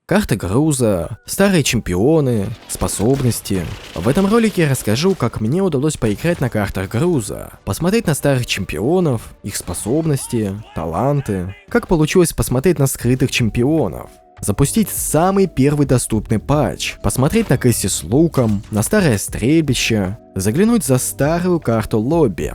карты груза, старые чемпионы, способности. В этом ролике я расскажу, как мне удалось поиграть на картах груза, посмотреть на старых чемпионов, их способности, таланты, как получилось посмотреть на скрытых чемпионов, запустить самый первый доступный патч, посмотреть на Кэсси с луком, на старое стрельбище, заглянуть за старую карту лобби.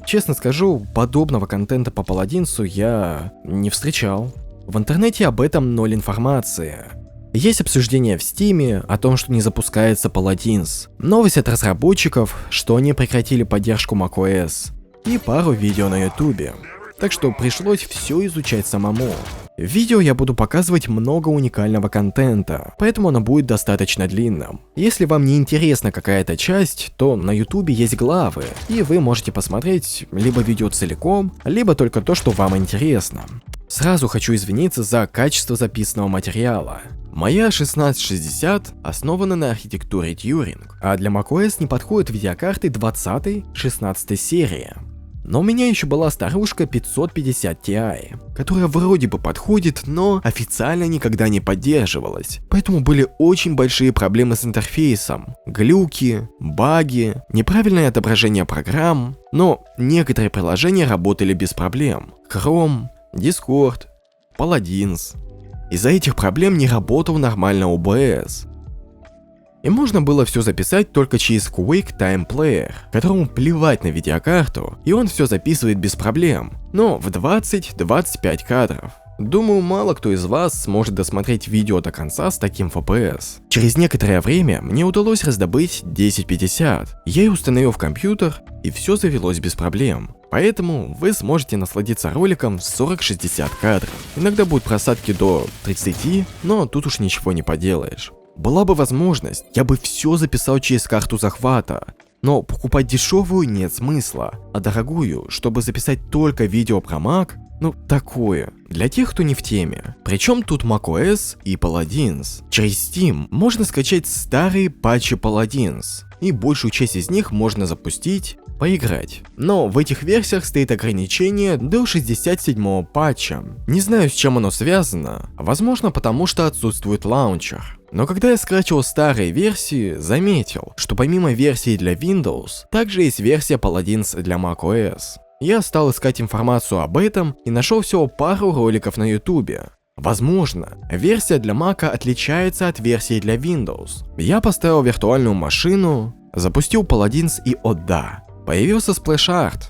Честно скажу, подобного контента по Паладинсу я не встречал. В интернете об этом ноль информации. Есть обсуждение в Стиме о том, что не запускается Паладинс, новость от разработчиков, что они прекратили поддержку macOS, и пару видео на ютубе. Так что пришлось все изучать самому. В видео я буду показывать много уникального контента, поэтому оно будет достаточно длинным. Если вам не интересна какая-то часть, то на ютубе есть главы, и вы можете посмотреть либо видео целиком, либо только то, что вам интересно. Сразу хочу извиниться за качество записанного материала. Моя 1660 основана на архитектуре Turing, а для macOS не подходят видеокарты 20-16 серии. Но у меня еще была старушка 550 Ti, которая вроде бы подходит, но официально никогда не поддерживалась. Поэтому были очень большие проблемы с интерфейсом, глюки, баги, неправильное отображение программ, но некоторые приложения работали без проблем. Chrome, Discord, Paladins. Из-за этих проблем не работал нормально OBS. И можно было все записать только через Quick Time Player, которому плевать на видеокарту, и он все записывает без проблем, но в 20-25 кадров. Думаю, мало кто из вас сможет досмотреть видео до конца с таким FPS. Через некоторое время мне удалось раздобыть 1050. Я и установил в компьютер, и все завелось без проблем. Поэтому вы сможете насладиться роликом в 40-60 кадров. Иногда будут просадки до 30, но тут уж ничего не поделаешь. Была бы возможность, я бы все записал через карту захвата. Но покупать дешевую нет смысла, а дорогую, чтобы записать только видео про Mac, ну такое, для тех, кто не в теме. Причем тут macOS и Paladins. Через Steam можно скачать старые патчи Paladins, и большую часть из них можно запустить, поиграть. Но в этих версиях стоит ограничение до 67-го патча. Не знаю, с чем оно связано, возможно потому, что отсутствует лаунчер. Но когда я скачивал старые версии, заметил, что помимо версии для Windows, также есть версия Paladins для macOS. Я стал искать информацию об этом и нашел всего пару роликов на ютубе. Возможно, версия для Mac отличается от версии для Windows. Я поставил виртуальную машину, запустил Paladins и о да, появился Splash Art.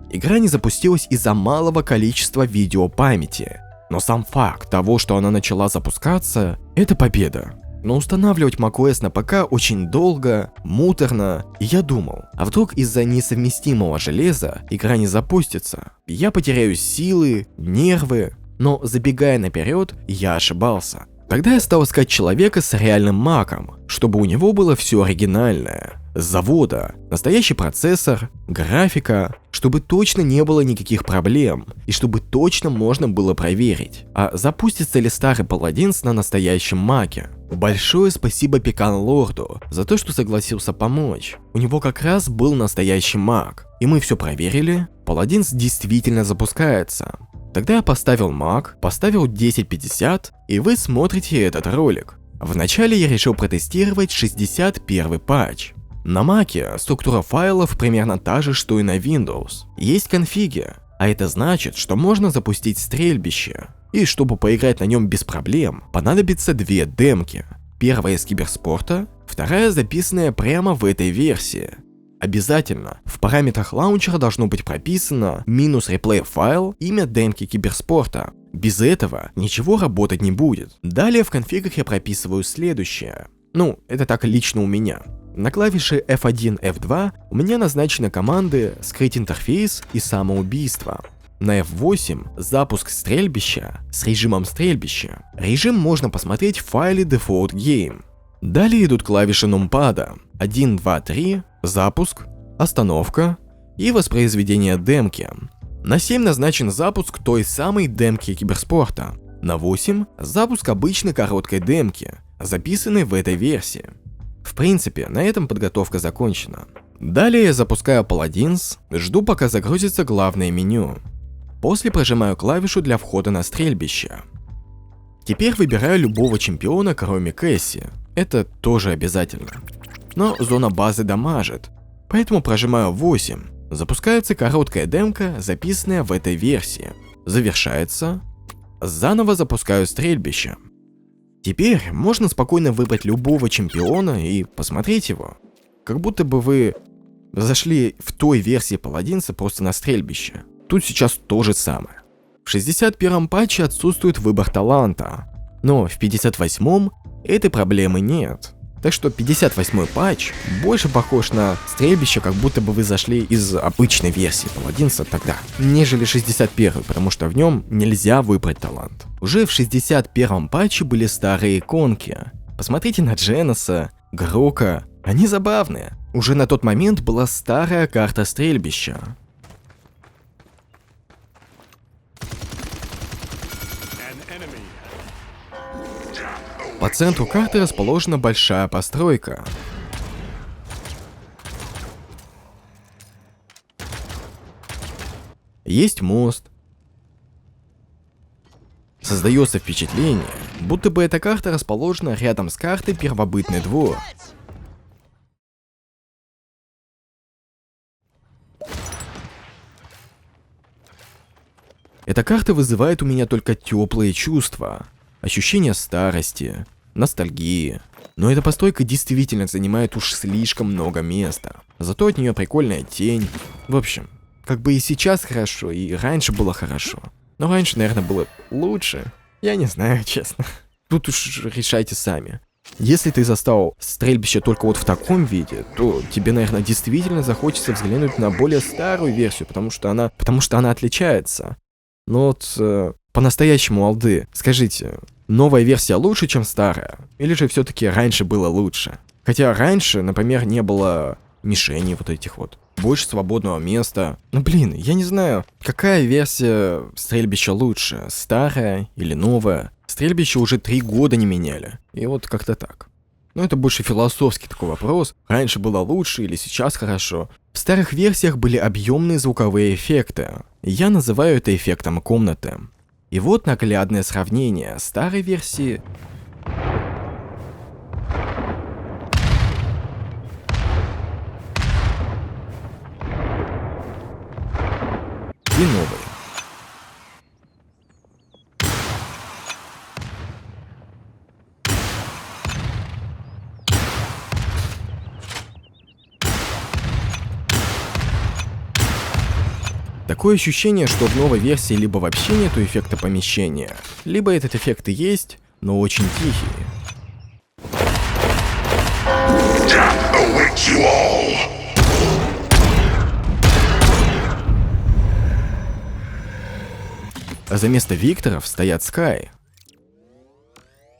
Игра не запустилась из-за малого количества видеопамяти. Но сам факт того, что она начала запускаться, это победа. Но устанавливать macOS на ПК очень долго, муторно, и я думал, а вдруг из-за несовместимого железа игра не запустится, я потеряю силы, нервы, но забегая наперед, я ошибался. Тогда я стал искать человека с реальным маком, чтобы у него было все оригинальное. С завода, настоящий процессор, графика, чтобы точно не было никаких проблем, и чтобы точно можно было проверить, а запустится ли старый Paladins на настоящем маке. Большое спасибо Пекан Лорду за то, что согласился помочь. У него как раз был настоящий мак, и мы все проверили, Paladins действительно запускается. Тогда я поставил Mac, поставил 1050, и вы смотрите этот ролик. Вначале я решил протестировать 61-й патч. На Mac'е структура файлов примерно та же, что и на Windows. Есть конфиги, а это значит, что можно запустить стрельбище. И чтобы поиграть на нем без проблем, понадобится две демки. Первая из киберспорта, вторая записанная прямо в этой версии. Обязательно в параметрах лаунчера должно быть прописано -replay файл, имя демки киберспорта. Без этого ничего работать не будет. Далее в конфигах я прописываю следующее. Ну, это так лично у меня. На клавише F1, F2 у меня назначены команды «Скрыть интерфейс» и «Самоубийство». На F8 запуск стрельбища с режимом стрельбища. Режим можно посмотреть в файле Default Game. Далее идут клавиши нумпада 1, 2, 3, запуск, остановка и воспроизведение демки. На 7 назначен запуск той самой демки киберспорта. На 8 запуск обычной короткой демки, записанной в этой версии. В принципе, на этом подготовка закончена. Далее я запускаю Paladins, жду пока загрузится главное меню. После прожимаю клавишу для входа на стрельбище. Теперь выбираю любого чемпиона, кроме Кэсси. Это тоже обязательно. Но зона базы дамажит, поэтому прожимаю 8. Запускается короткая демка, записанная в этой версии. Завершается. Заново запускаю стрельбище. Теперь можно спокойно выбрать любого чемпиона и посмотреть его. Как будто бы вы зашли в той версии паладинца просто на стрельбище. Тут сейчас то же самое. В 61-м патче отсутствует выбор таланта, но в 58-м этой проблемы нет. Так что 58-й патч больше похож на стрельбище, как будто бы вы зашли из обычной версии паладинца тогда, нежели 61-й, потому что в нем нельзя выбрать талант. Уже в 61-м патче были старые иконки. Посмотрите на Дженоса, Грока, они забавные. Уже на тот момент была старая карта стрельбища. По центру карты расположена большая постройка. Есть мост. Создается впечатление, будто бы эта карта расположена рядом с картой Первобытный двор. Эта карта вызывает у меня только теплые чувства. Ощущение старости, ностальгии. Но эта постройка действительно занимает уж слишком много места. Зато от нее прикольная тень. В общем, как бы и сейчас хорошо, и раньше было хорошо. Но раньше, наверное, было лучше. Я не знаю, честно. Тут уж решайте сами. Если ты застал стрельбище только вот в таком виде, то тебе, наверное, действительно захочется взглянуть на более старую версию, потому что она отличается. Но вот по-настоящему, алды, скажите, новая версия лучше, чем старая? Или же все-таки раньше было лучше? Хотя раньше, например, не было мишеней вот этих вот. Больше свободного места. Ну блин, я не знаю, какая версия стрельбища лучше, старая или новая. Стрельбище уже 3 года не меняли. И вот как-то так. Но это больше философский такой вопрос. Раньше было лучше или сейчас хорошо. В старых версиях были объемные звуковые эффекты. Я называю это эффектом комнаты. И вот наглядное сравнение старой версии и новой. Такое ощущение, что в новой версии либо вообще нету эффекта помещения, либо этот эффект и есть, но очень тихий. А за место Викторов стоят Скай.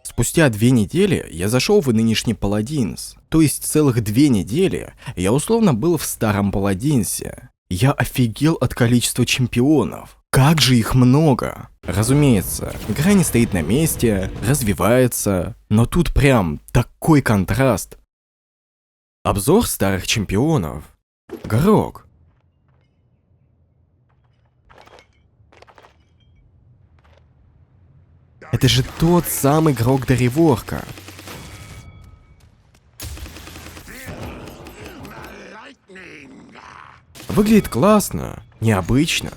Спустя 2 недели я зашел в нынешний Паладинс, то есть целых 2 недели я условно был в старом Паладинсе. Я офигел от количества чемпионов. Как же их много! Разумеется, игра не стоит на месте, развивается, но тут прям такой контраст. Обзор старых чемпионов. Горок. Это же тот самый Грок до реворка. Выглядит классно, необычно.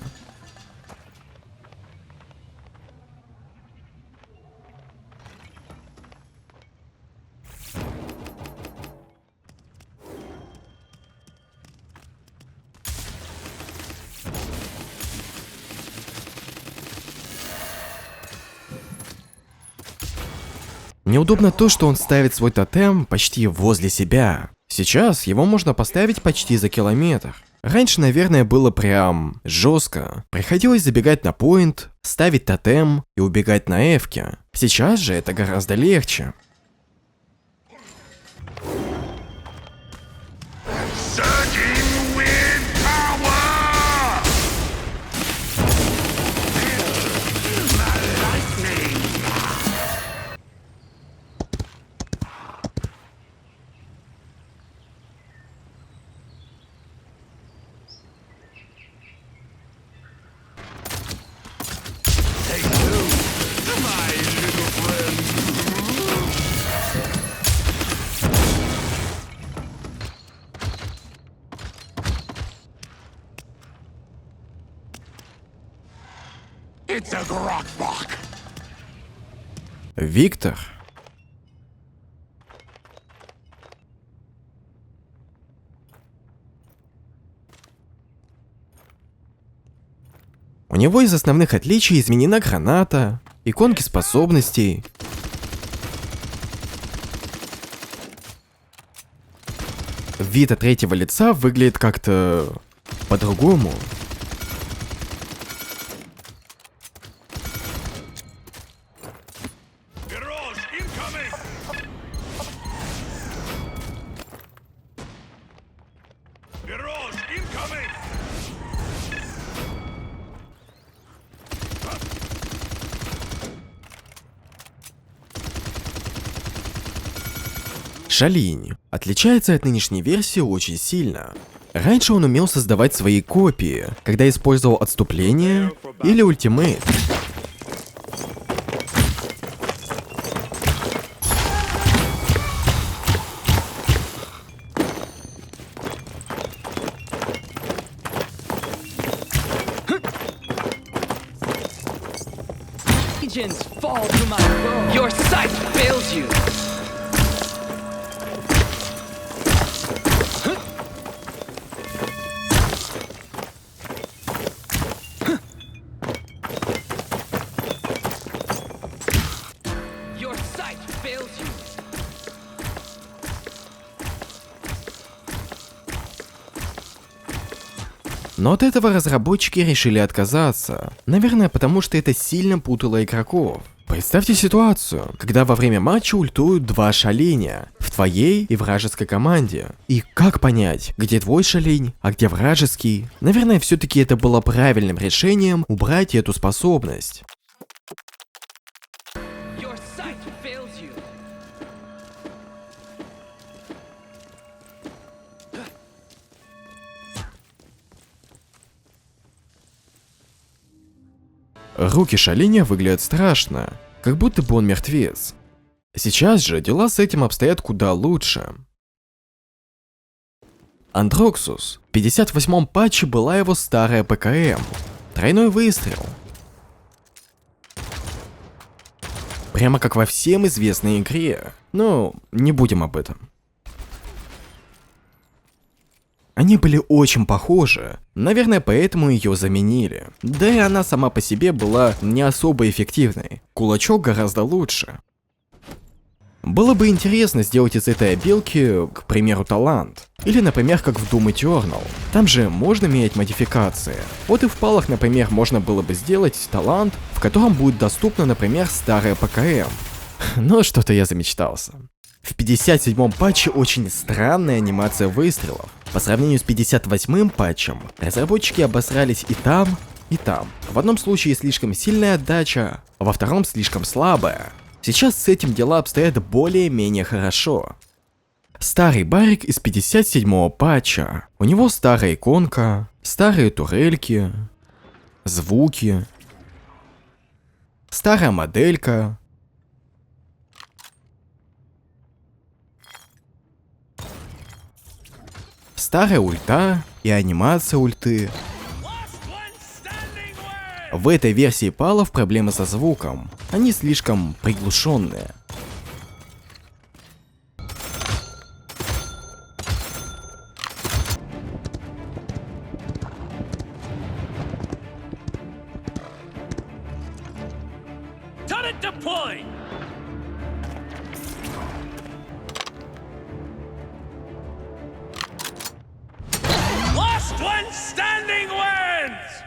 Неудобно то, что он ставит свой тотем почти возле себя. Сейчас его можно поставить почти за километр. Раньше, наверное, было прям жестко. Приходилось забегать на поинт, ставить тотем и убегать на эвке. Сейчас же это гораздо легче. Виктор. У него из основных отличий изменена граната, иконки способностей. Вид от третьего лица выглядит как-то по-другому. Шалинь отличается от нынешней версии очень сильно. Раньше он умел создавать свои копии, когда использовал отступление или ультимейт. Your sight fails you. Your sight fails you. Но от этого разработчики решили отказаться. Наверное, потому что это сильно путало игроков. Представьте ситуацию, когда во время матча ультуют два шалиня в твоей и вражеской команде. И как понять, где твой шалинь, а где вражеский? Наверное, все-таки это было правильным решением убрать эту способность. Your sight fails you. Руки шалиня выглядят страшно, как будто бы он мертвец. Сейчас же дела с этим обстоят куда лучше. Андроксус. В 58-м патче была его старая ПКМ. Тройной выстрел. Прямо как во всем известной игре. Но не будем об этом. Они были очень похожи, наверное, поэтому ее заменили. Да и она сама по себе была не особо эффективной. Кулачок гораздо лучше. Было бы интересно сделать из этой обилки, к примеру, талант. Или, например, как в Doom Eternal. Там же можно менять модификации. Вот и в палах, например, можно было бы сделать талант, в котором будет доступна, например, старая ПКМ. Но что-то я замечтался. В 57-м патче очень странная анимация выстрелов. По сравнению с 58-м патчем, разработчики обосрались и там, и там. В одном случае слишком сильная отдача, а во втором слишком слабая. Сейчас с этим дела обстоят более-менее хорошо. Старый барик из 57-го патча. У него старая иконка, старые турельки, звуки, старая моделька. Старая ульта и анимация ульты. В этой версии палов проблемы со звуком. Они слишком приглушенные. Turret deployed. Last one standing wins.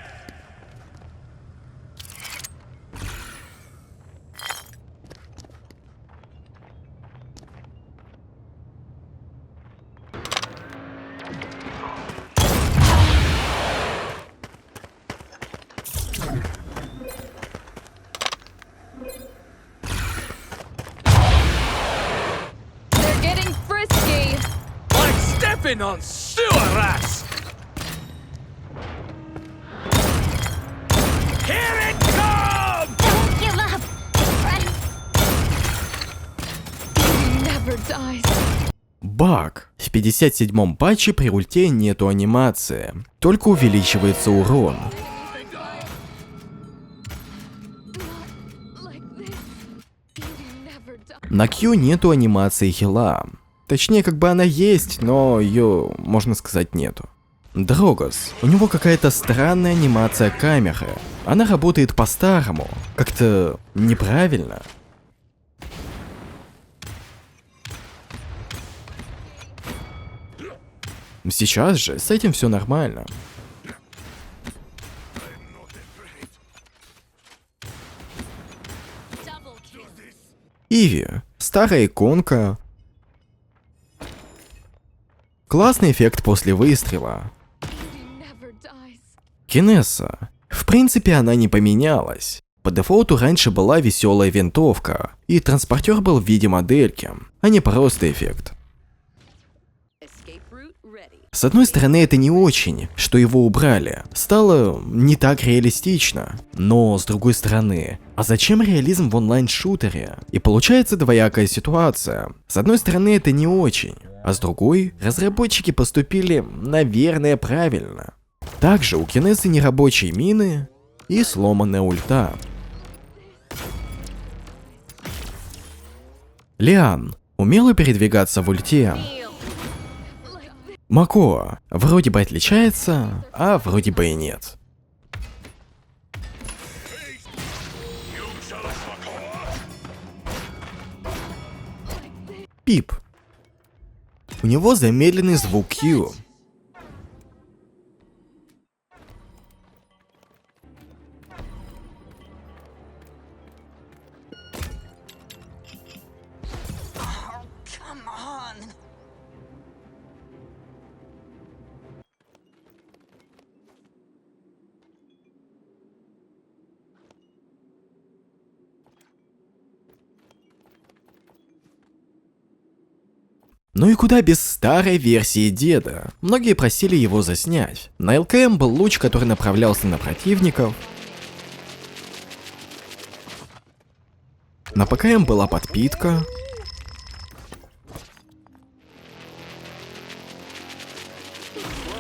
They're getting frisky. Like stepping on sewer rats. Here it comes! Don't give up, friend. Never dies. Баг. В 57-м патче при ульте нету анимации, только увеличивается урон. На Q нету анимации хила. Точнее, как бы она есть, но ее, можно сказать, нету. Дрогос. У него какая-то странная анимация камеры. Она работает по-старому. Как-то неправильно. Сейчас же с этим все нормально. Иви. Старая иконка. Классный эффект после выстрела. Кинесса. В принципе, она не поменялась. По дефолту раньше была веселая винтовка, и транспортер был в виде модельки, а не просто эффект. С одной стороны, это не очень, что его убрали. Стало не так реалистично. Но с другой стороны, а зачем реализм в онлайн-шутере? И получается двоякая ситуация. С одной стороны, это не очень, а с другой, разработчики поступили, наверное, правильно. Также у Кинессы нерабочие мины и сломанная ульта. Лиан умела передвигаться в ульте. Мако вроде бы отличается, а вроде бы и нет. Пип. У него замедленный звук Q. Ну и куда без старой версии деда? Многие просили его заснять. На ЛКМ был луч, который направлялся на противников. На ПКМ была подпитка.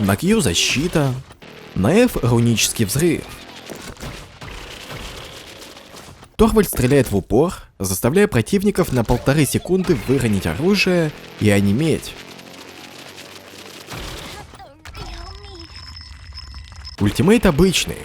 На Q защита. На F рунический взрыв. Торвальд стреляет в упор, заставляя противников на 1,5 секунды выронить оружие и онеметь. Ультимейт обычный.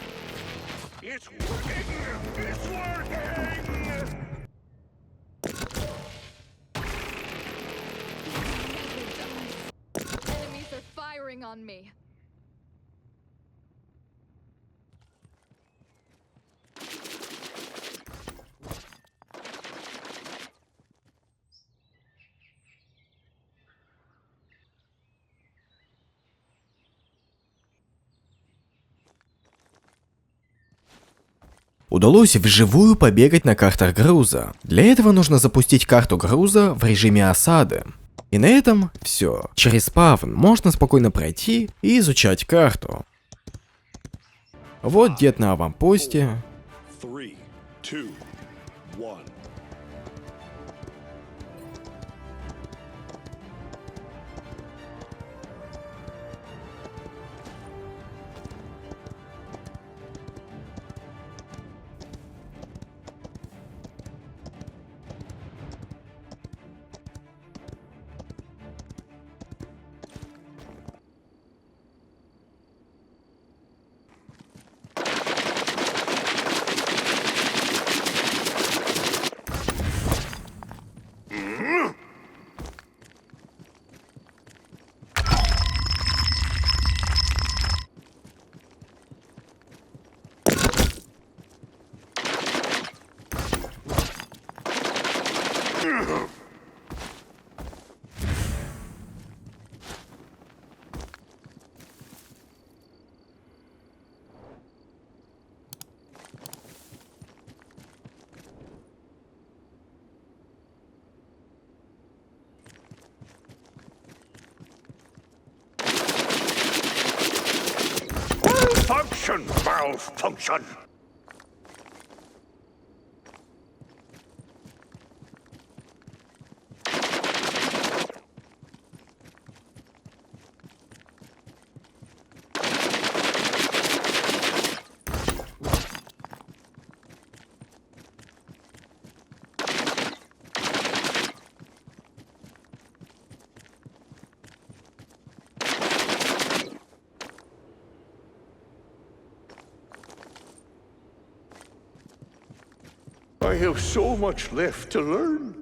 Удалось вживую побегать на картах груза. Для этого нужно запустить карту груза в режиме осады. И на этом все. Через спавн можно спокойно пройти и изучать карту. Вот дед на аванпосте. 3, 2, 1. Malfunction! Malfunction! I have so much left to learn.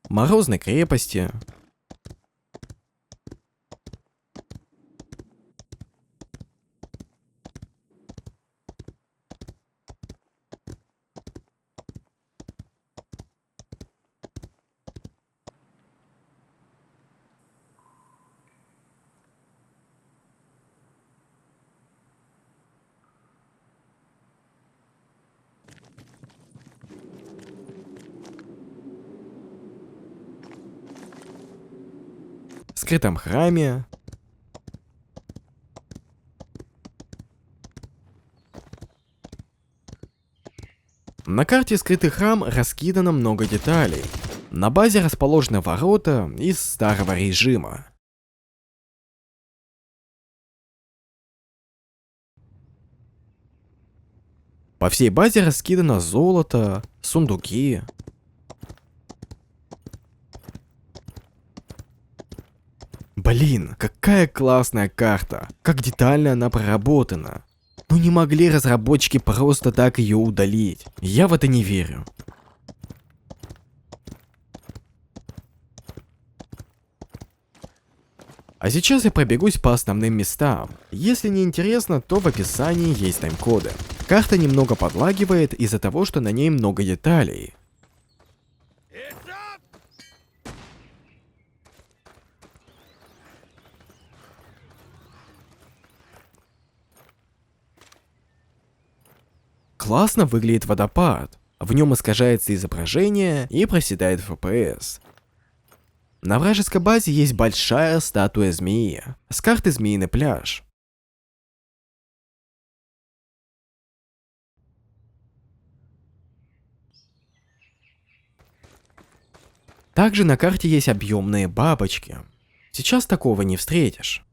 Морозной крепости. Скрытом храме. На карте скрытый храм раскидано много деталей. На базе расположены ворота из старого режима. По всей базе раскидано золото, сундуки. Блин, какая классная карта, как детально она проработана. Ну не могли разработчики просто так ее удалить, я в это не верю. А сейчас я пробегусь по основным местам. Если не интересно, то в описании есть тайм-коды. Карта немного подлагивает из-за того, что на ней много деталей. Классно выглядит водопад. В нем искажается изображение и проседает FPS. На вражеской базе есть большая статуя змеи. С карты Змеиный пляж. Также на карте есть объемные бабочки. Сейчас такого не встретишь.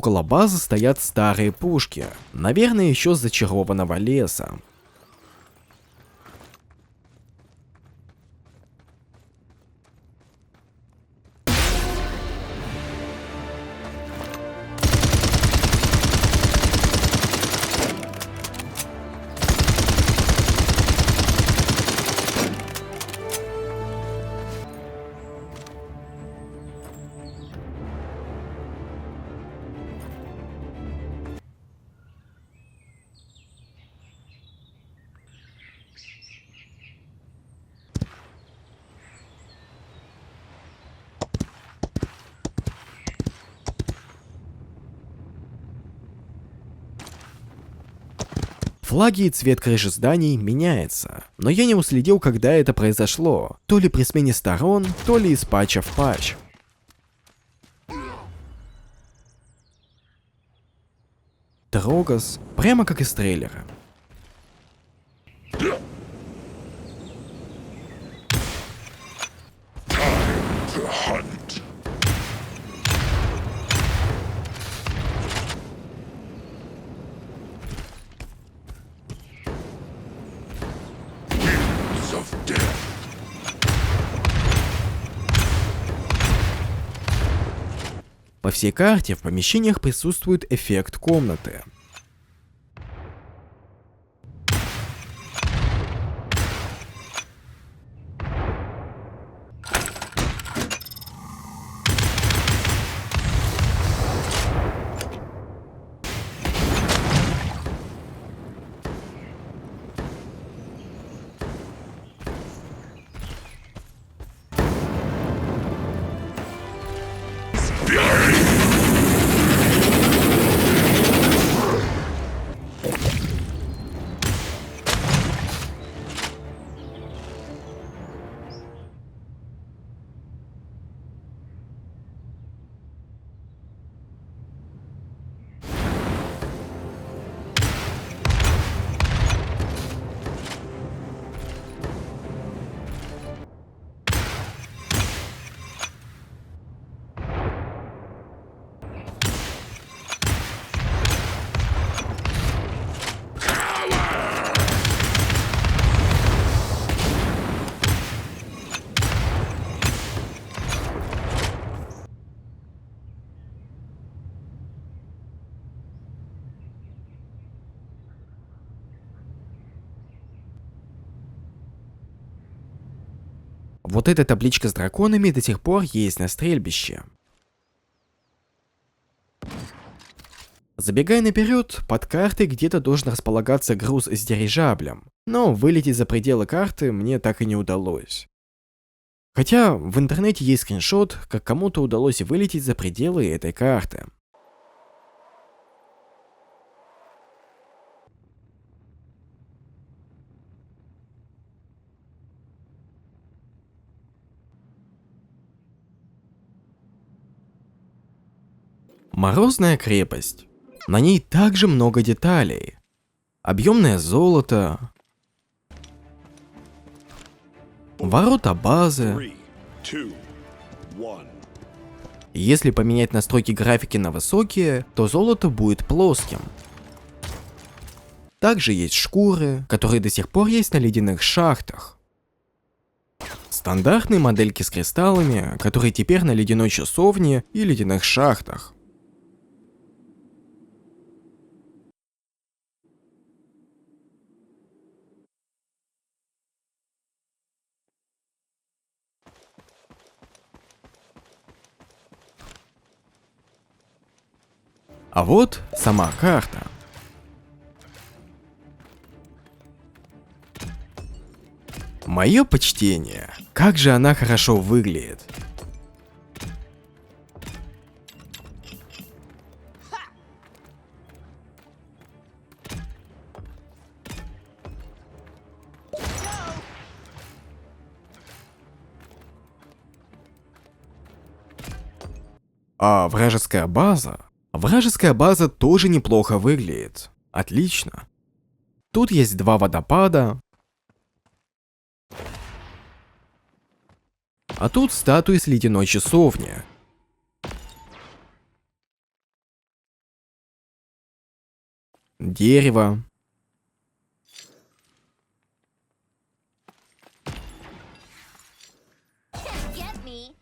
Около базы стоят старые пушки, наверное, еще с зачарованного леса. Флаги и цвет крыши зданий меняется, но я не уследил, когда это произошло, то ли при смене сторон, то ли из патча в патч. Дрогос, прямо как из трейлера. По всей карте в помещениях присутствует эффект комнаты. Вот эта табличка с драконами до сих пор есть на стрельбище. Забегая наперед, под картой где-то должен располагаться груз с дирижаблем, но вылететь за пределы карты мне так и не удалось. Хотя в интернете есть скриншот, как кому-то удалось вылететь за пределы этой карты. Морозная крепость. На ней также много деталей. Объемное золото. Ворота базы. 3, 2, 1. Если поменять настройки графики на высокие, то золото будет плоским. Также есть шкуры, которые до сих пор есть на ледяных шахтах. Стандартные модельки с кристаллами, которые теперь на ледяной часовне и ледяных шахтах. А вот сама карта. Мое почтение, как же она хорошо выглядит. А вражеская база? Вражеская база тоже неплохо выглядит. Отлично. Тут есть два водопада. А тут статуи с ледяной часовни. Дерево. Get me.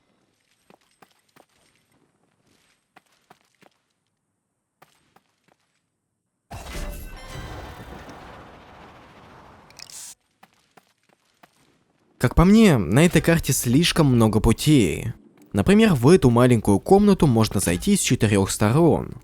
Как по мне, на этой карте слишком много путей. Например, в эту маленькую комнату можно зайти с 4 сторон.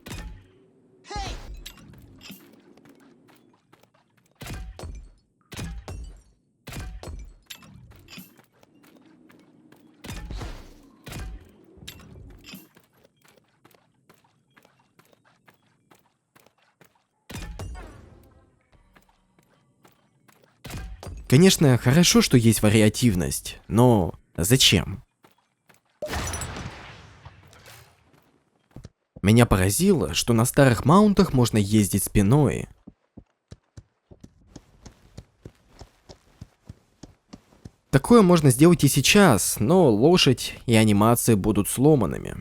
Конечно, хорошо, что есть вариативность, но зачем? Меня поразило, что на старых маунтах можно ездить спиной. Такое можно сделать и сейчас, но лошадь и анимации будут сломанными.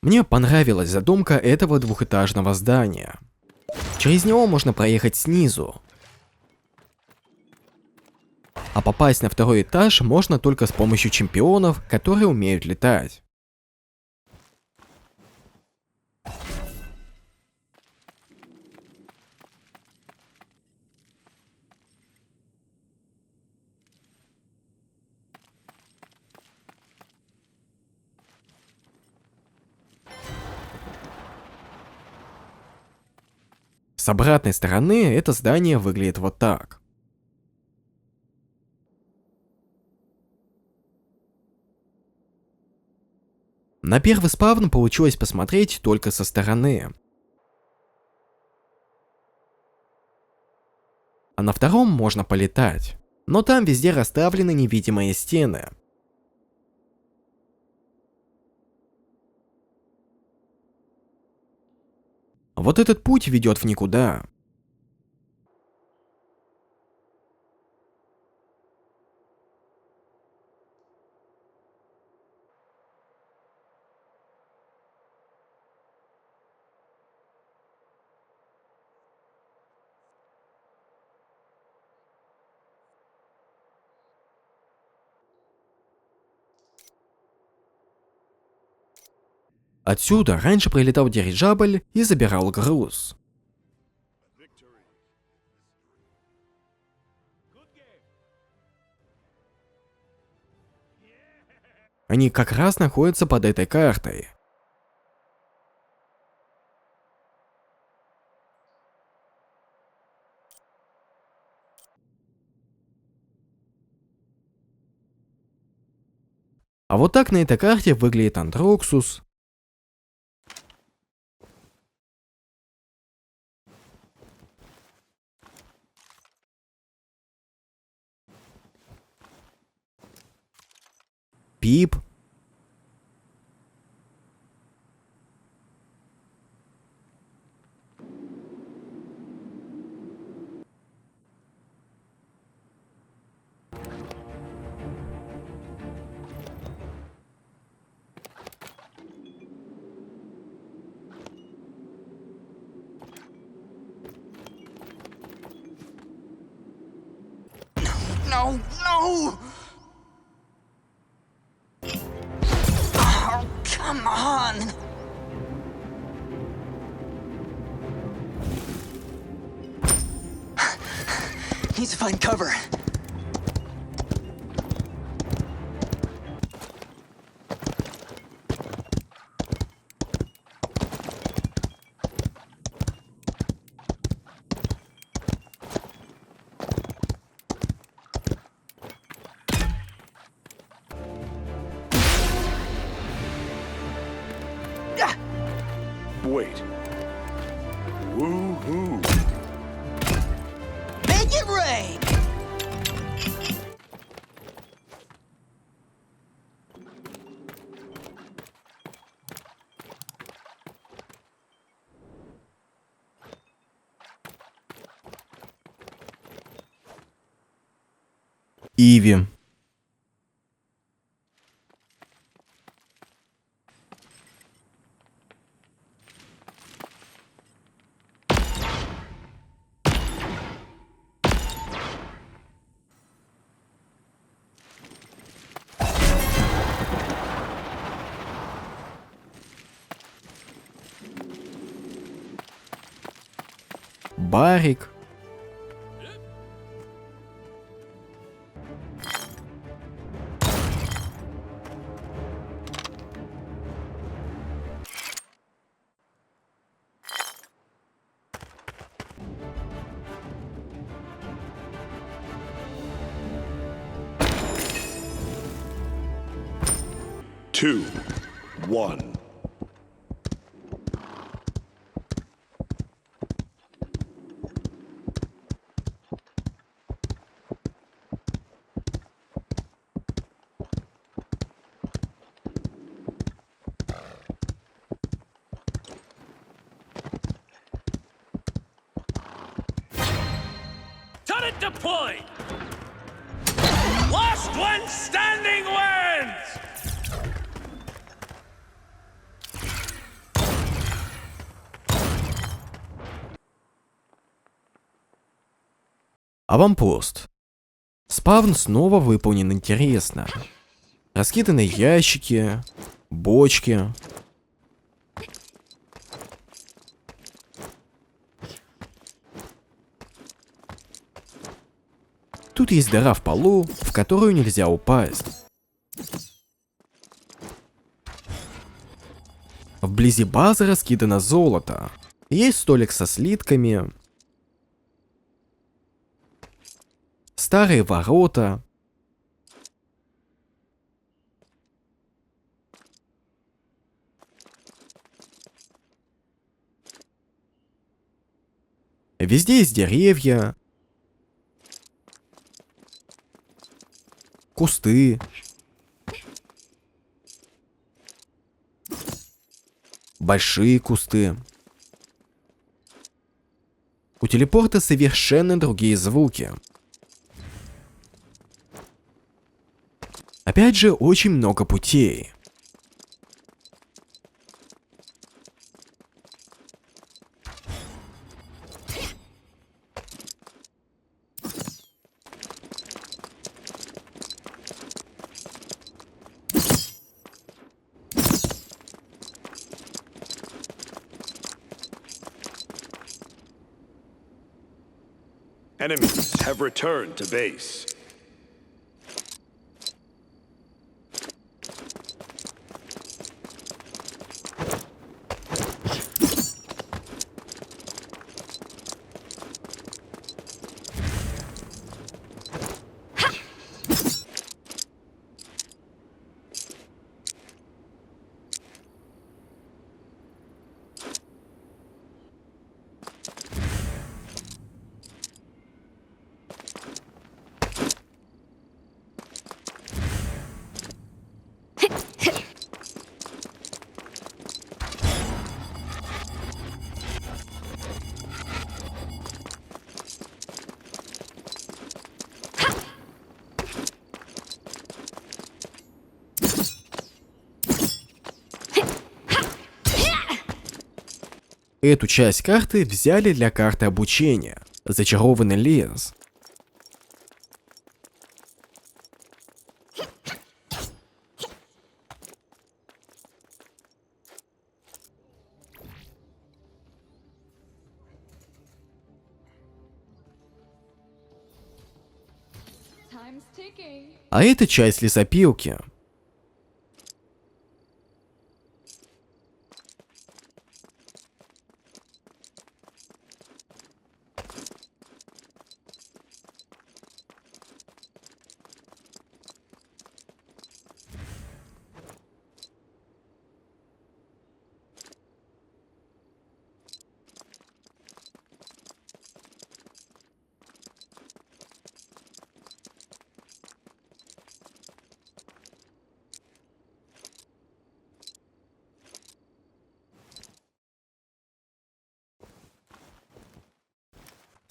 Мне понравилась задумка этого двухэтажного здания. Через него можно проехать снизу. А попасть на второй этаж можно только с помощью чемпионов, которые умеют летать. С обратной стороны это здание выглядит вот так. На первый спавн получилось посмотреть только со стороны. А на втором можно полетать. Но там везде расставлены невидимые стены. Вот этот путь ведет в никуда. Отсюда раньше прилетал дирижабль и забирал груз. Они как раз находятся под этой картой. А вот так на этой карте выглядит Андроксус. Пип. No, no! Oh, come on! Need to find cover. Wait. Woo-hoo. Make it rain! Иви. Барик. Two, one. Turret deployed! Last one standing wins! Аванпост. Спавн снова выполнен интересно. Раскиданы ящики, бочки. Тут есть дыра в полу, в которую нельзя упасть. Вблизи базы раскидано золото. Есть столик со слитками. Старые ворота. Везде есть деревья. Кусты. Большие кусты. У телепорта совершенно другие звуки. Опять же, очень много путей. Enemies have returned to base. Эту часть карты взяли для карты обучения. Зачарованный лес. Time's ticking. А это часть лесопилки.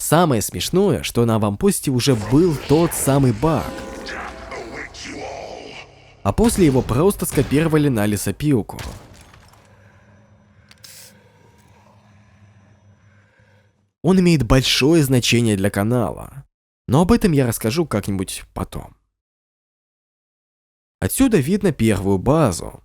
Самое смешное, что на аванпосте уже был тот самый баг. А после его просто скопировали на лесопилку. Он имеет большое значение для канала, но об этом я расскажу как-нибудь потом. Отсюда видно первую базу.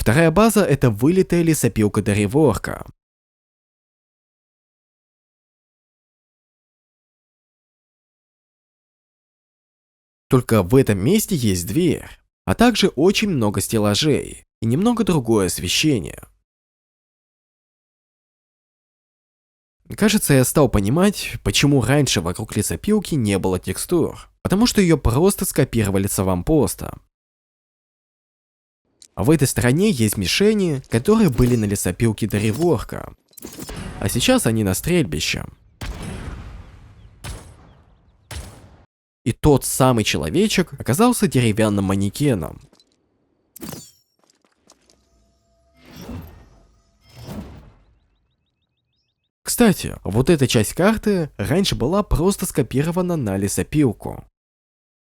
Вторая база — это вылитая лесопилка-дореворка. Только в этом месте есть дверь, а также очень много стеллажей и немного другое освещение. Кажется, я стал понимать, почему раньше вокруг лесопилки не было текстур, потому что ее просто скопировали с аванпоста. А в этой стороне есть мишени, которые были на лесопилке дореворка, а сейчас они на стрельбище. И тот самый человечек оказался деревянным манекеном. Кстати, вот эта часть карты раньше была просто скопирована на лесопилку.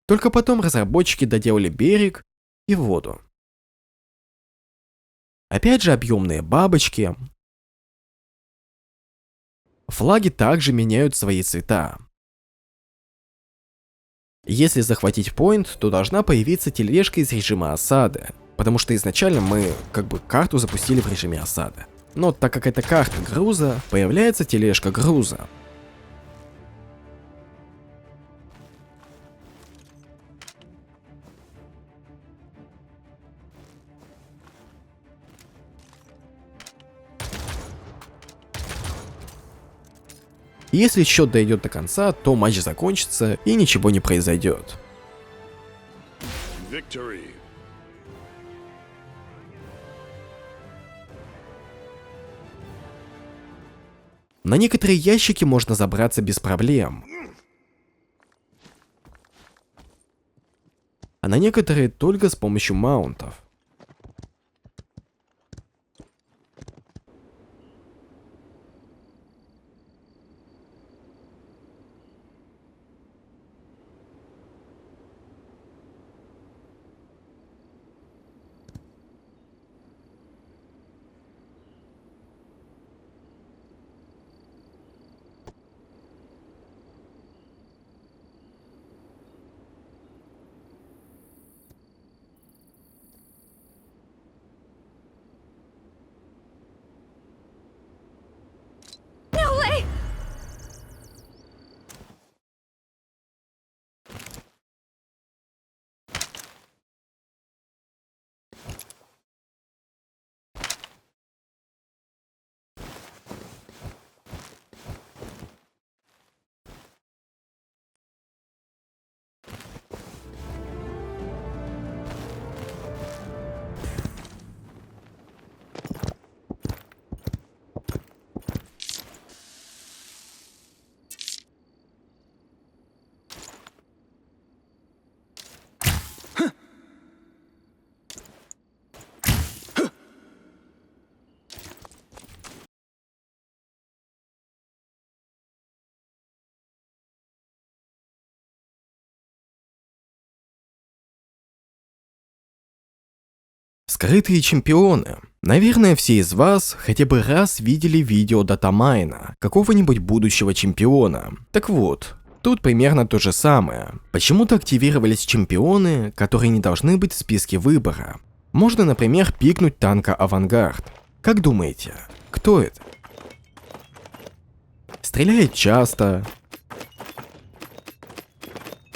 Только потом разработчики доделали берег и воду. Опять же объемные бабочки. Флаги также меняют свои цвета. Если захватить поинт, то должна появиться тележка из режима осады, потому что изначально мы карту запустили в режиме осады. Но так как это карта груза, появляется тележка груза. Если счет дойдет до конца, то матч закончится и ничего не произойдет. Victory. На некоторые ящики можно забраться без проблем, а на некоторые только с помощью маунтов. No way! Скрытые чемпионы. Наверное, все из вас хотя бы раз видели видео датамайна какого-нибудь будущего чемпиона. Так вот, тут примерно то же самое. Почему-то активировались чемпионы, которые не должны быть в списке выбора. Можно, например, пикнуть танка Авангард. Как думаете, кто это? Стреляет часто,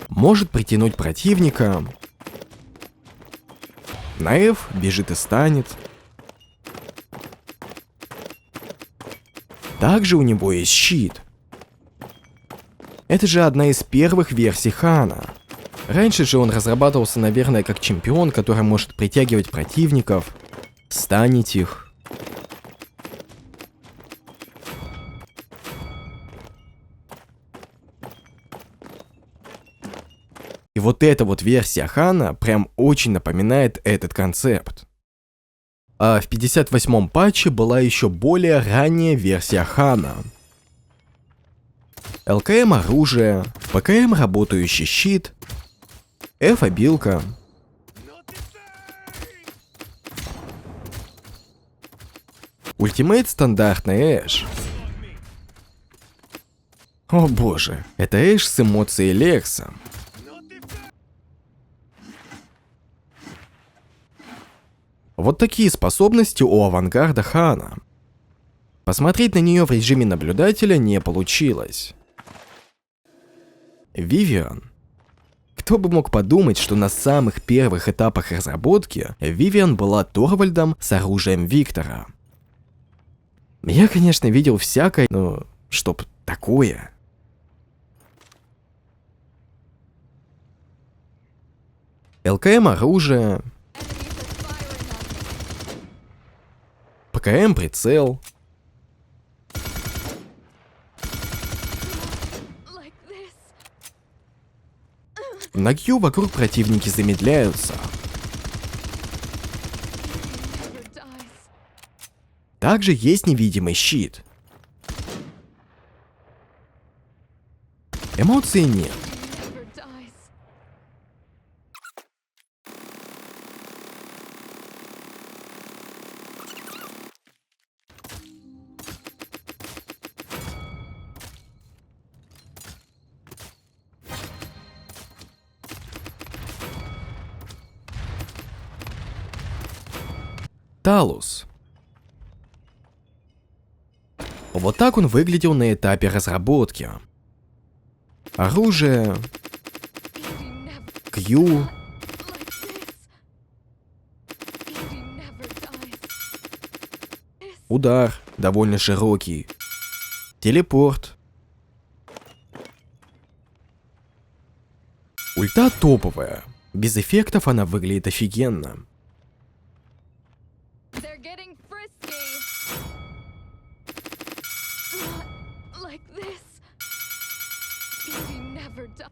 может притянуть противника, на F бежит и станет. Также у него есть щит. Это же одна из первых версий Хана. Раньше же он разрабатывался, наверное, как чемпион, который может притягивать противников, станить их. И вот эта вот версия Хана прям очень напоминает этот концепт. А в 58-м патче была еще более ранняя версия Хана. ЛКМ оружие, ПКМ работающий щит, F-обилка. Ультимейт стандартный Эш. О боже, это Эш с эмоцией Лекса. Вот такие способности у авангарда Хана. Посмотреть на нее в режиме наблюдателя не получилось. Вивиан. Кто бы мог подумать, что на самых первых этапах разработки Вивиан была Торвальдом с оружием Виктора. Я, конечно, видел всякое, но чтоб такое. ЛКМ оружие, ПКМ прицел. Like this. На Q вокруг противники замедляются. Never dies. Также есть невидимый щит. Эмоций нет. Never dies. Талус. Вот так он выглядел на этапе разработки. Оружие, Evie never Q, like this. Evie never dies. удар, довольно широкий, телепорт. Ульта топовая, без эффектов она выглядит офигенно. They're getting frisky. Not like this. Evie never dies.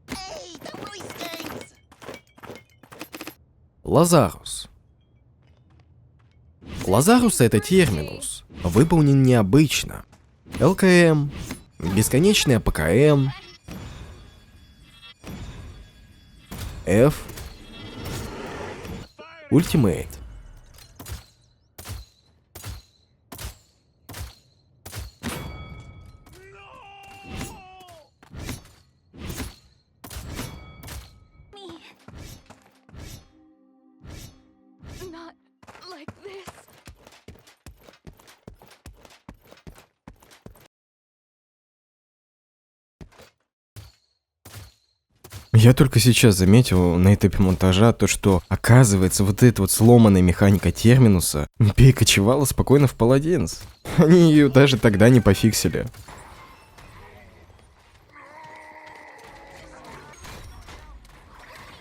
Hey, that really stings. Лазарус. Лазарус — это терминус, выполнен необычно. ЛКМ, бесконечная ПКМ, F, Ультимейт. Not like this. Я только сейчас заметил на этапе монтажа то, что, оказывается, вот эта вот сломанная механика терминуса перекочевала спокойно в Паладинс. Они ее даже тогда не пофиксили.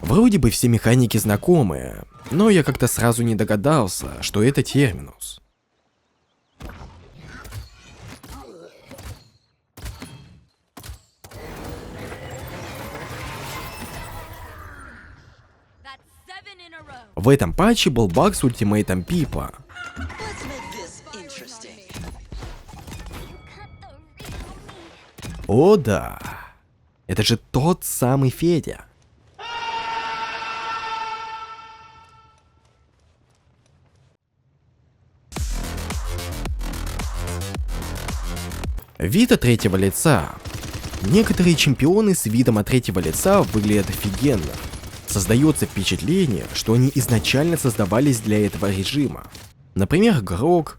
Вроде бы все механики знакомые, но я как-то сразу не догадался, что это терминус. В этом патче был баг с ультимейтом Пипа. Let's make this interesting. О да, это же тот самый Федя. Вид от третьего лица. Некоторые чемпионы с видом от третьего лица выглядят офигенно. Создается впечатление, что они изначально создавались для этого режима. Например, Грок.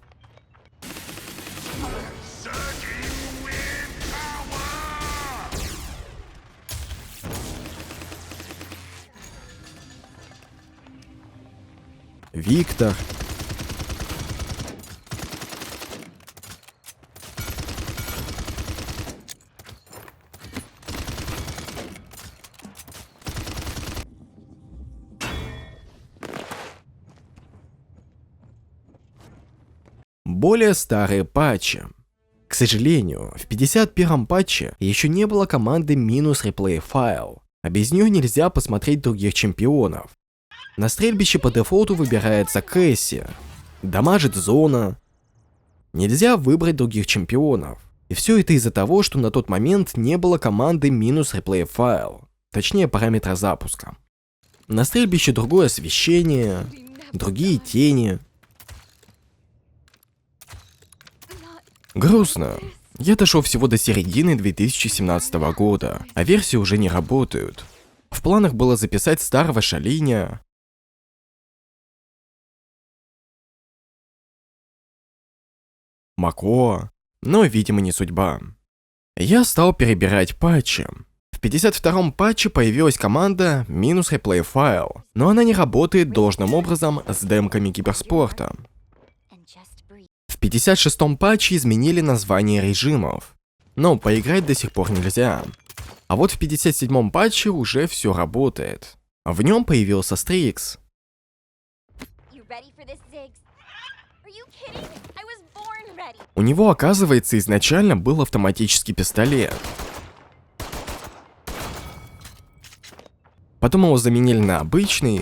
Виктор. Более старые патчи. К сожалению, в 51-м патче еще не было команды -replay файл, а без нее нельзя посмотреть других чемпионов. На стрельбище по дефолту выбирается Кэсси, дамажит зона. Нельзя выбрать других чемпионов. И все это из-за того, что на тот момент не было команды -replay файл, точнее параметра запуска. На стрельбище другое освещение, другие тени. Грустно. Я дошел всего до середины 2017 года, а версии уже не работают. В планах было записать старого Шалиня, Мако, но, видимо, не судьба. Я стал перебирать патчи. В 52-м патче появилась команда -replay файл, но она не работает должным образом с демками киберспорта. В 56-м патче изменили название режимов, но поиграть до сих пор нельзя. А вот в 57-м патче уже все работает. В нем появился Стрикс. У него, оказывается, изначально был автоматический пистолет. Потом его заменили на обычный.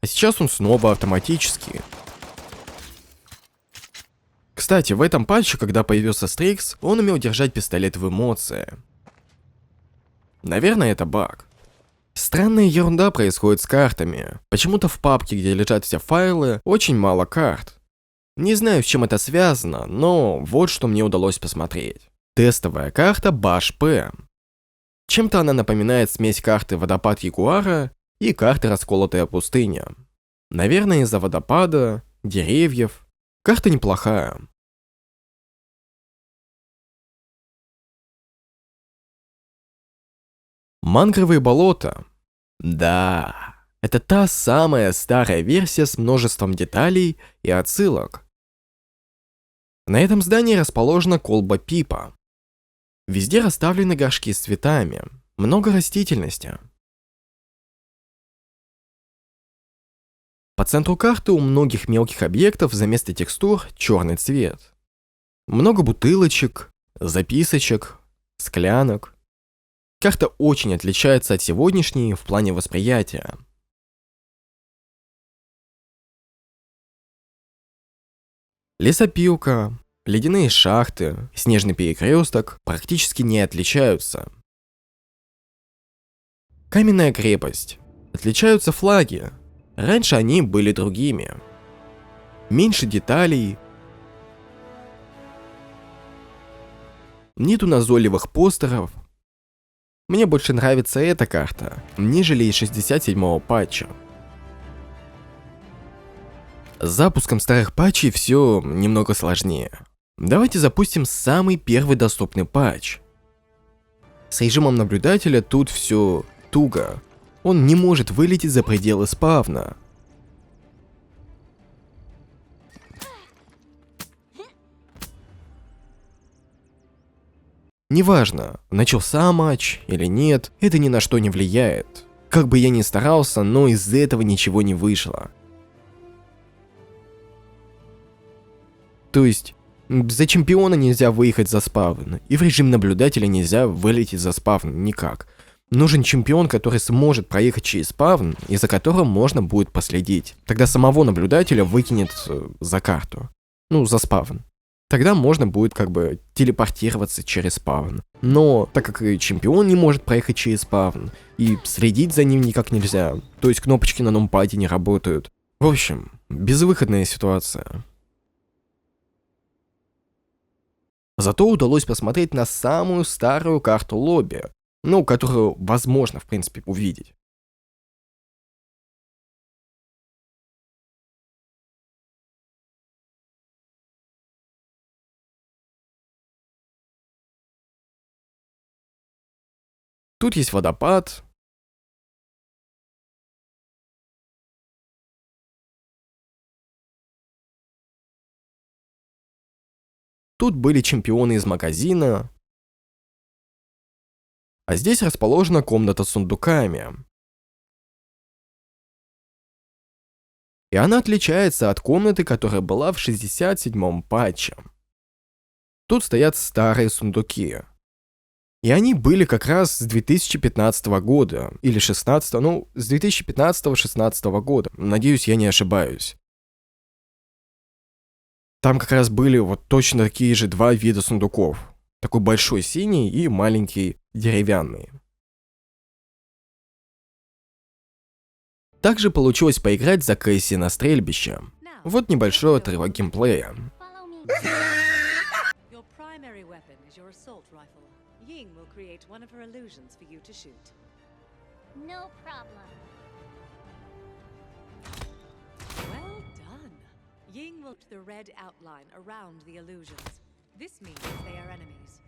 А сейчас он снова автоматический. Кстати, в этом патче, когда появился Стрикс, он умел держать пистолет в эмоции. Наверное, это баг. Странная ерунда происходит с картами. Почему-то в папке, где лежат все файлы, очень мало карт. Не знаю, с чем это связано, но вот что мне удалось посмотреть. Тестовая карта Bash P. Чем-то она напоминает смесь карты «Водопад Ягуара» и карты «Расколотая пустыня». Наверное, из-за водопада, деревьев. Карта неплохая. Мангровые болота. Да, это та самая старая версия с множеством деталей и отсылок. На этом здании расположена колба Пипа. Везде расставлены горшки с цветами, много растительности. По центру карты у многих мелких объектов вместо текстур черный цвет. Много бутылочек, записочек, склянок. Карта очень отличается от сегодняшней в плане восприятия. Лесопилка, ледяные шахты, снежный перекресток практически не отличаются. Каменная крепость. Отличаются флаги. Раньше они были другими. Меньше деталей. Нету назойливых постеров. Мне больше нравится эта карта, нежели из 67-го патча. С запуском старых патчей все немного сложнее. Давайте запустим самый первый доступный патч. С режимом наблюдателя тут все туго. Он не может вылететь за пределы спавна. Неважно, начался матч или нет, это ни на что не влияет. Как бы я ни старался, но из этого ничего не вышло. То есть, за чемпиона нельзя выехать за спавн, и в режим наблюдателя нельзя вылететь за спавн никак. Нужен чемпион, который сможет проехать через спавн, и за которым можно будет последить. Тогда самого наблюдателя выкинет за карту. Ну, за спавн. Тогда можно будет как бы телепортироваться через спавн. Но так как и чемпион не может проехать через спавн, и следить за ним никак нельзя, то есть кнопочки на нумпаде не работают. В общем, безвыходная ситуация. Зато удалось посмотреть на самую старую карту лобби, ну, которую возможно, в принципе, увидеть. Тут есть водопад. Тут были чемпионы из магазина. А здесь расположена комната с сундуками. И она отличается от комнаты, которая была в 67-м патче. Тут стоят старые сундуки. И они были как раз с 2015 года, или 16, ну, с 2015-16 года. Надеюсь, я не ошибаюсь. Там как раз были вот точно такие же два вида сундуков. Такой большой синий и маленький деревянный. Также получилось поиграть за Кэсси на стрельбище. Вот небольшой отрывок геймплея. Follow me. Your primary weapon is your assault rifle. Ying will create one of her illusions for you to shoot. No problem. Well done. Ying will put the red outline around the illusions. This means they are enemies.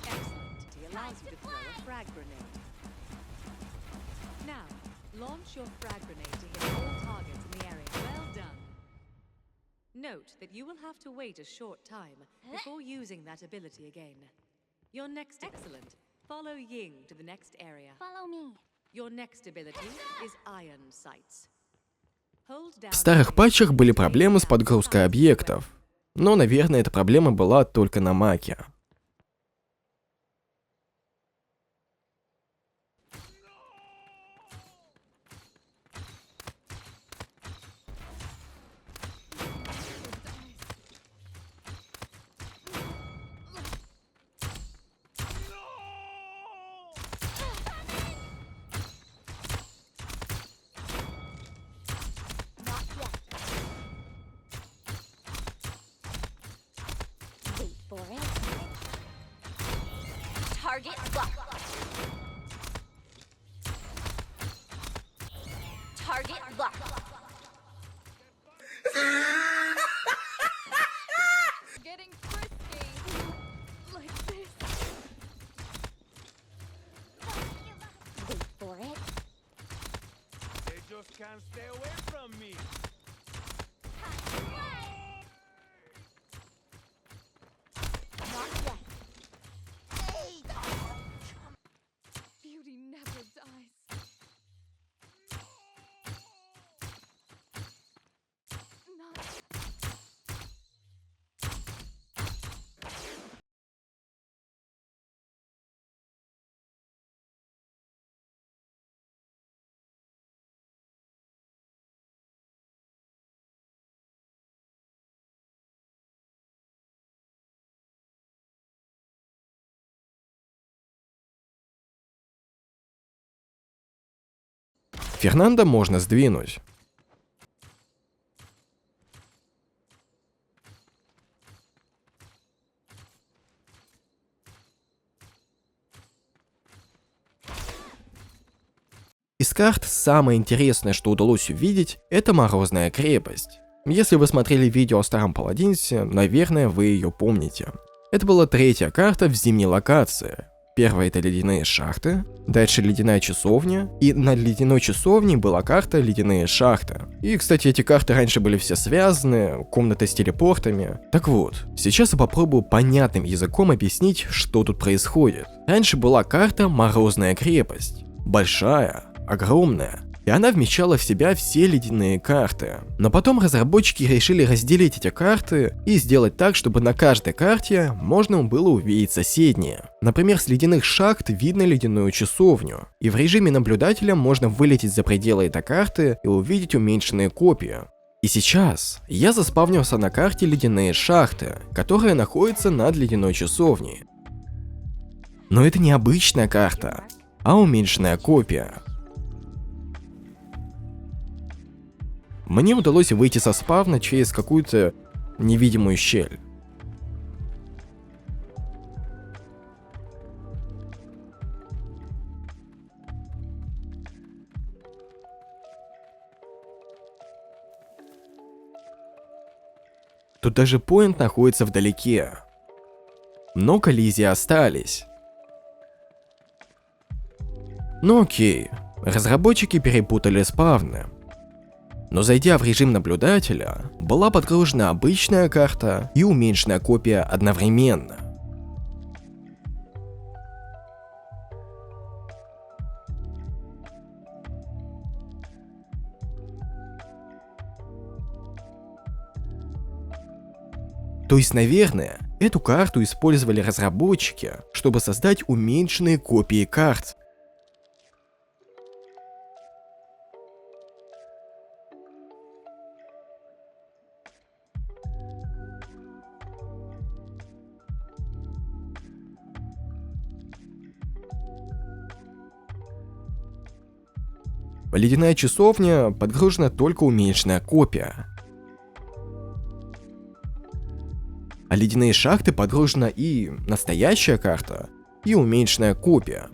Excellent. He allows you to throw a frag grenade. Now, launch your frag grenade to hit all targets in the area. Well done. Note that you will have to wait a short time before using that ability again. Your next excellent. Follow Ying to the next area. Follow me. Your next ability is Iron Sights. Hold down В старых патчах были проблемы с подгрузкой объектов. Но, наверное, эта проблема была только на Маке. Not yet. Wait for it. Target locked. Target locked. Getting frisky. Like this. Wait for it. They just can't stay away from me. Not yet. Hey, Beauty never dies. Not. Фернандо можно сдвинуть. Из карт самое интересное, что удалось увидеть, это Морозная крепость. Если вы смотрели видео о Старом Паладинсе, наверное, вы ее помните. Это была третья карта в зимней локации. Первая — это ледяные шахты, дальше ледяная часовня, и над ледяной часовней была карта ледяные шахты. И, кстати, эти карты раньше были все связаны, комнаты с телепортами. Так вот, сейчас я попробую понятным языком объяснить, что тут происходит. Раньше была карта Морозная крепость. Большая, огромная. И она вмещала в себя все ледяные карты. Но потом разработчики решили разделить эти карты и сделать так, чтобы на каждой карте можно было увидеть соседние. Например, с ледяных шахт видно ледяную часовню. И в режиме наблюдателя можно вылететь за пределы этой карты и увидеть уменьшенные копии. И сейчас я заспавнился на карте ледяные шахты, которая находится над ледяной часовней. Но это не обычная карта, а уменьшенная копия. Мне удалось выйти со спавна через какую-то невидимую щель. Тут даже поинт находится вдалеке. Но коллизии остались. Ну окей, разработчики перепутали спавны. Но зайдя в режим наблюдателя, была подгружена обычная карта и уменьшенная копия одновременно. То есть, наверное, эту карту использовали разработчики, чтобы создать уменьшенные копии карт. Ледяная часовня подгружена только уменьшенная копия. А ледяные шахты подгружена и настоящая карта, и уменьшенная копия.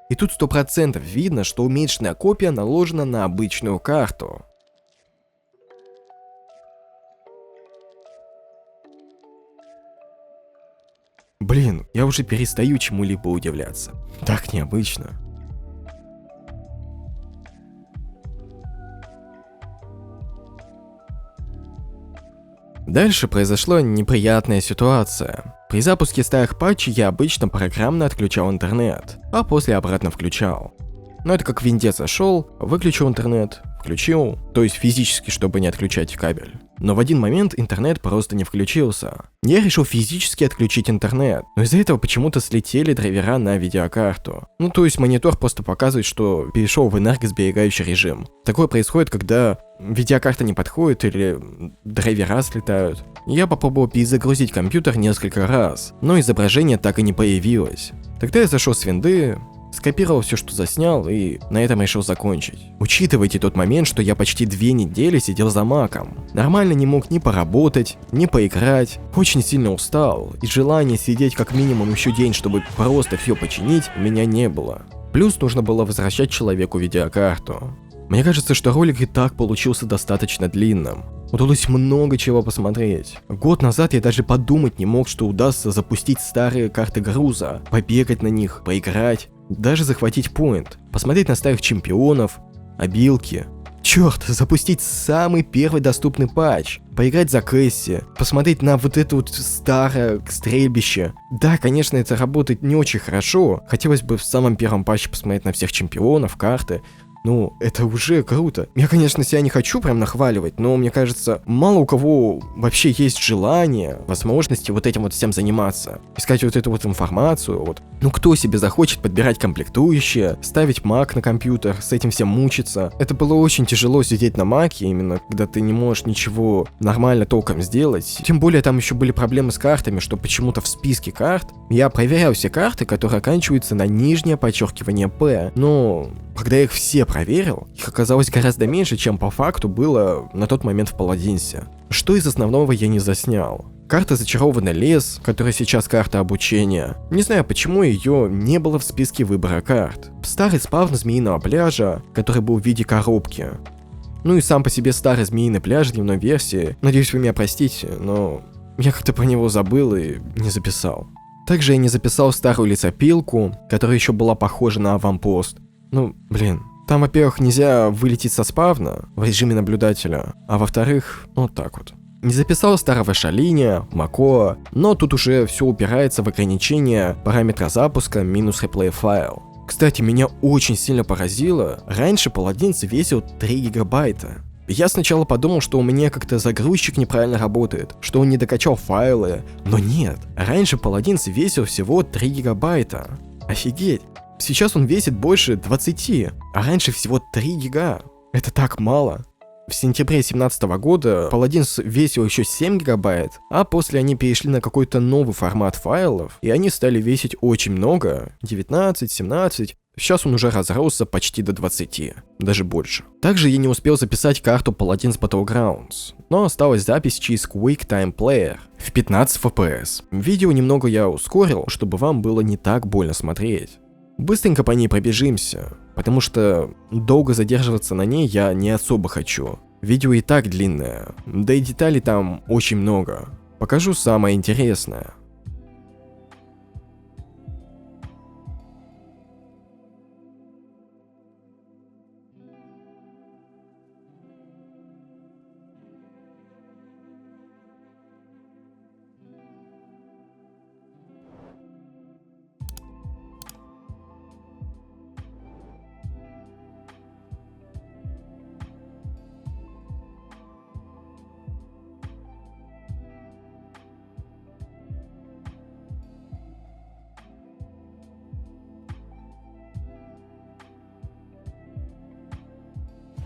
И тут 100% видно, что уменьшенная копия наложена на обычную карту. Блин, я уже перестаю чему-либо удивляться. Так необычно. Дальше произошла неприятная ситуация. При запуске старых патчей я обычно программно отключал интернет, а после обратно включал. Но это как в винде зашел, выключил интернет, включил, то есть физически, чтобы не отключать кабель. Но в один момент интернет просто не включился. Я решил физически отключить интернет, но из-за этого почему-то слетели драйвера на видеокарту. Ну то есть монитор просто показывает, что перешел в энергосберегающий режим. Такое происходит, когда видеокарта не подходит или драйвера слетают. Я попробовал перезагрузить компьютер несколько раз, но изображение так и не появилось. Тогда я зашел с винды, скопировал все, что заснял, и на этом решил закончить. Учитывайте тот момент, что я почти 2 недели сидел за маком. Нормально не мог ни поработать, ни поиграть. Очень сильно устал, и желания сидеть как минимум еще день, чтобы просто все починить, у меня не было. Плюс нужно было возвращать человеку видеокарту. Мне кажется, что ролик и так получился достаточно длинным. Удалось много чего посмотреть. Год назад я даже подумать не мог, что удастся запустить старые карты груза, побегать на них, поиграть, даже захватить поинт, посмотреть на старых чемпионов, обилки. Черт, запустить самый первый доступный патч, поиграть за Кэсси, посмотреть на вот это вот старое стрельбище. Да, конечно, это работает не очень хорошо, хотелось бы в самом первом патче посмотреть на всех чемпионов, карты. Ну, это уже круто. Я, конечно, себя не хочу прям нахваливать, но мне кажется, мало у кого вообще есть желание, возможности вот этим вот всем заниматься. Искать вот эту вот информацию, вот. Ну, кто себе захочет подбирать комплектующие, ставить мак на компьютер, с этим всем мучиться. Это было очень тяжело сидеть на маке, именно когда ты не можешь ничего нормально толком сделать. Тем более там еще были проблемы с картами, что почему-то в списке карт я проверял все карты, которые оканчиваются на нижнее подчеркивание П, но когда я их все проверил, их оказалось гораздо меньше, чем по факту было на тот момент в Паладинсе. Что из основного я не заснял? Карта «Зачарованный лес», которая сейчас карта обучения. Не знаю, почему ее не было в списке выбора карт. Старый спавн Змеиного пляжа, который был в виде коробки. Ну и сам по себе старый Змеиный пляж дневной версии. Надеюсь, вы меня простите, но я как-то про него забыл и не записал. Также я не записал старую лесопилку, которая еще была похожа на аванпост. Ну, блин. Там, во-первых, нельзя вылететь со спавна в режиме наблюдателя, а во-вторых, вот так вот. Не записал старого Шалиня, Макоа, но тут уже все упирается в ограничение параметра запуска минус реплей файл. Кстати, меня очень сильно поразило, раньше Паладинс весил 3 гигабайта. Я сначала подумал, что у меня как-то загрузчик неправильно работает, что он не докачал файлы, но нет, раньше Паладинс весил всего 3 гигабайта. Офигеть, сейчас он весит больше 20, а раньше всего 3 гига. Это так мало. В сентябре 2017 года Паладинс весил еще 7 гигабайт, а после они перешли на какой-то новый формат файлов, и они стали весить очень много, 19, 17, сейчас он уже разросся почти до 20, даже больше. Также я не успел записать карту Paladins Battlegrounds, но осталась запись через QuickTime Player в 15 FPS. Видео немного я ускорил, чтобы вам было не так больно смотреть. Быстренько по ней пробежимся, потому что долго задерживаться на ней я не особо хочу. Видео и так длинное, да и деталей там очень много. Покажу самое интересное.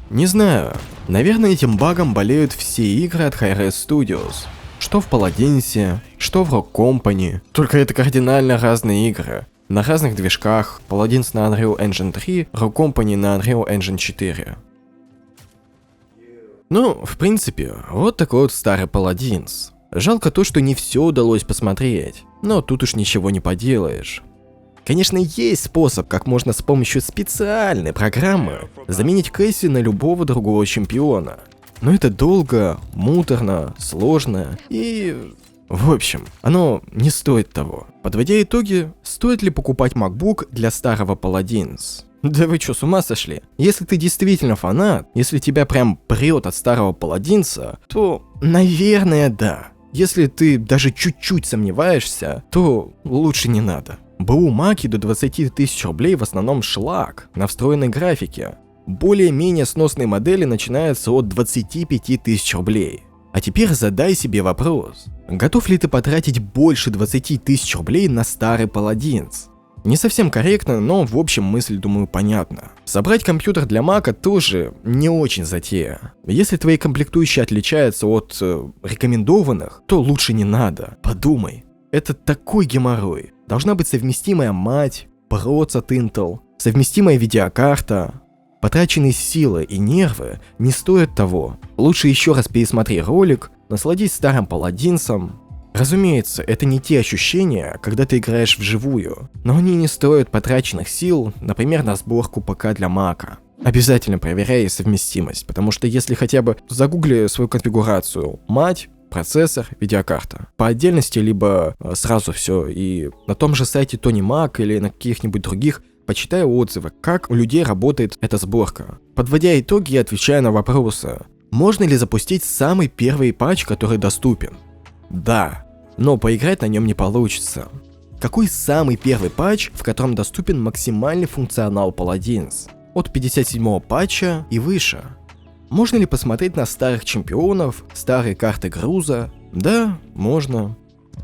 Не знаю, наверное, этим багом болеют все игры от Hi-Rez Studios. Что в Паладинсе, что в Rogue Company. Только это кардинально разные игры. На разных движках, Paladins на Unreal Engine 3, Rogue Company на Unreal Engine 4. Ну, в принципе, вот такой вот старый Paladins. Жалко то, что не все удалось посмотреть, но тут уж ничего не поделаешь. Конечно, есть способ, как можно с помощью специальной программы заменить Кэсси на любого другого чемпиона. Но это долго, муторно, сложно и... В общем, оно не стоит того. Подводя итоги, стоит ли покупать MacBook для старого Paladins? Да вы чё, с ума сошли? Если ты действительно фанат, если тебя прям прет от старого Паладинса, то, наверное, да. Если ты даже чуть-чуть сомневаешься, то лучше не надо. БУ Маки до 20 тысяч рублей в основном шлак на встроенной графике. Более-менее сносные модели начинаются от 25 тысяч рублей. А теперь задай себе вопрос. Готов ли ты потратить больше 20 тысяч рублей на старый Paladins? Не совсем корректно, но в общем мысль, думаю, понятна. Собрать компьютер для Мака тоже не очень затея. Если твои комплектующие отличаются от рекомендованных, то лучше не надо. Подумай. Это такой геморрой. Должна быть совместимая мать, процессор Intel, совместимая видеокарта. Потраченные силы и нервы не стоят того. Лучше еще раз пересмотри ролик, насладись старым паладинсом. Разумеется, это не те ощущения, когда ты играешь вживую, но они не стоят потраченных сил, например, на сборку ПК для Мака. Обязательно проверяй совместимость, потому что если хотя бы загугли свою конфигурацию, мать, процессор, видеокарта, по отдельности, либо сразу все, и на том же сайте Tony Mac или на каких-нибудь других почитай отзывы, как у людей работает эта сборка. Подводя итоги и отвечая на вопросы, можно ли запустить самый первый патч, который доступен? Да, но поиграть на нем не получится. Какой самый первый патч, в котором доступен максимальный функционал Paladins? От 57-го патча и выше. Можно ли посмотреть на старых чемпионов, старые карты груза? Да, можно.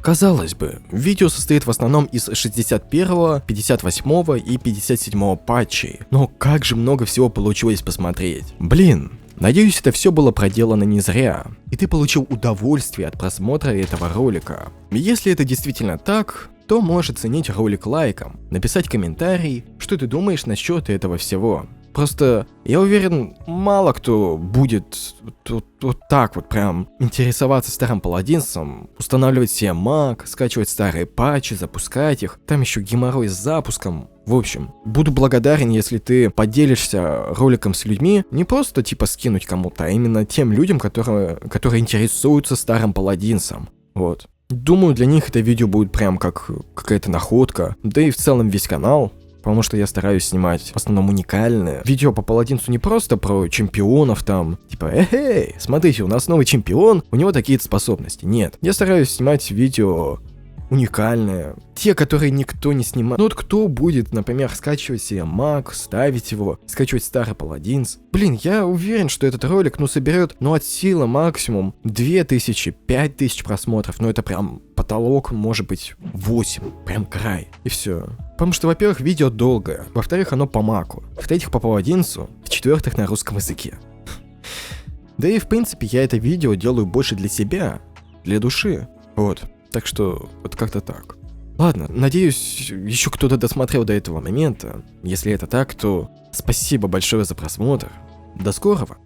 Казалось бы, видео состоит в основном из 61-го, 58-го и 57-го патчей, но как же много всего получилось посмотреть. Блин, надеюсь, это все было проделано не зря, и ты получил удовольствие от просмотра этого ролика. Если это действительно так, то можешь оценить ролик лайком, написать комментарий, что ты думаешь насчет этого всего. Просто, я уверен, мало кто будет вот так вот прям интересоваться старым паладинсом, устанавливать себе Mac, скачивать старые патчи, запускать их, там еще геморрой с запуском. В общем, буду благодарен, если ты поделишься роликом с людьми, не просто типа скинуть кому-то, а именно тем людям, которые интересуются старым паладинсом. Вот. Думаю, для них это видео будет прям как какая-то находка, да и в целом весь канал. Потому что я стараюсь снимать в основном уникальные видео по паладинсу, не просто про чемпионов там, типа, эй, смотрите, у нас новый чемпион, у него такие-то способности. Нет, я стараюсь снимать видео уникальные, те, которые никто не снимает. Ну вот кто будет, например, скачивать себе Mac, ставить его, скачивать старый паладинс. Блин, я уверен, что этот ролик, соберет, от силы максимум 2000, 5000 просмотров, это прям потолок, может быть 8, прям край, и все. Потому что, во-первых, видео долгое, во-вторых, оно по маку, в-третьих, по паладинсу, в-четвертых, на русском языке. Да и, в принципе, я это видео делаю больше для себя, для души, вот. Так что, вот как-то так. Ладно, надеюсь, еще кто-то досмотрел до этого момента. Если это так, то спасибо большое за просмотр. До скорого!